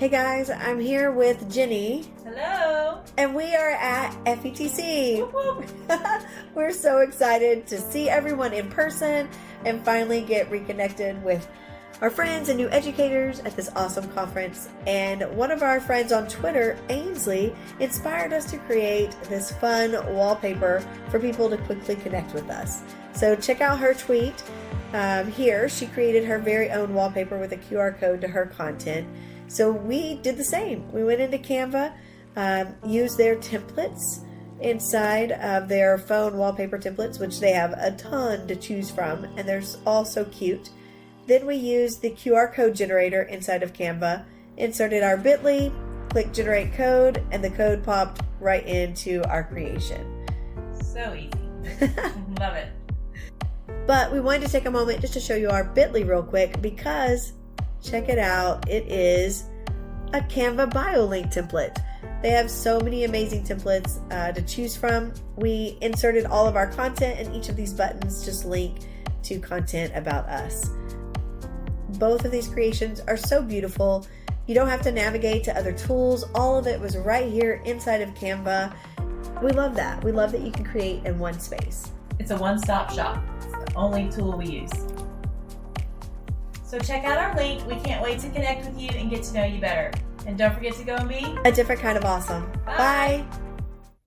Hey guys, I'm here with Jenny. Hello. And we are at FETC. Whoop, whoop. We're so excited to see everyone in person and finally get reconnected with our friends and new educators at this awesome conference. And one of our friends on Twitter, Ainsley, inspired us to create this fun wallpaper for people to quickly connect with us. So check out her tweet. Here, she created her very own wallpaper with a QR code to her content. So we did the same. We went into Canva, used their templates inside of their phone wallpaper templates, which they have a ton to choose from, and they're all so cute. Then we used the QR code generator inside of Canva, inserted our bit.ly, clicked generate code, and the code popped right into our creation. So easy. Love it. But we wanted to take a moment just to show you our bit.ly real quick because, check it out, it is a Canva Biolink template. They have so many amazing templates to choose from. We inserted all of our content, and each of these buttons just link to content about us. Both of these creations are so beautiful. You don't have to navigate to other tools. All of it was right here inside of Canva. We love that. We love that you can create in one space. It's a one-stop shop. It's the only tool we use. So check out our link. We can't wait to connect with you and get to know you better. And don't forget to go and be A different kind of awesome. Bye. Bye.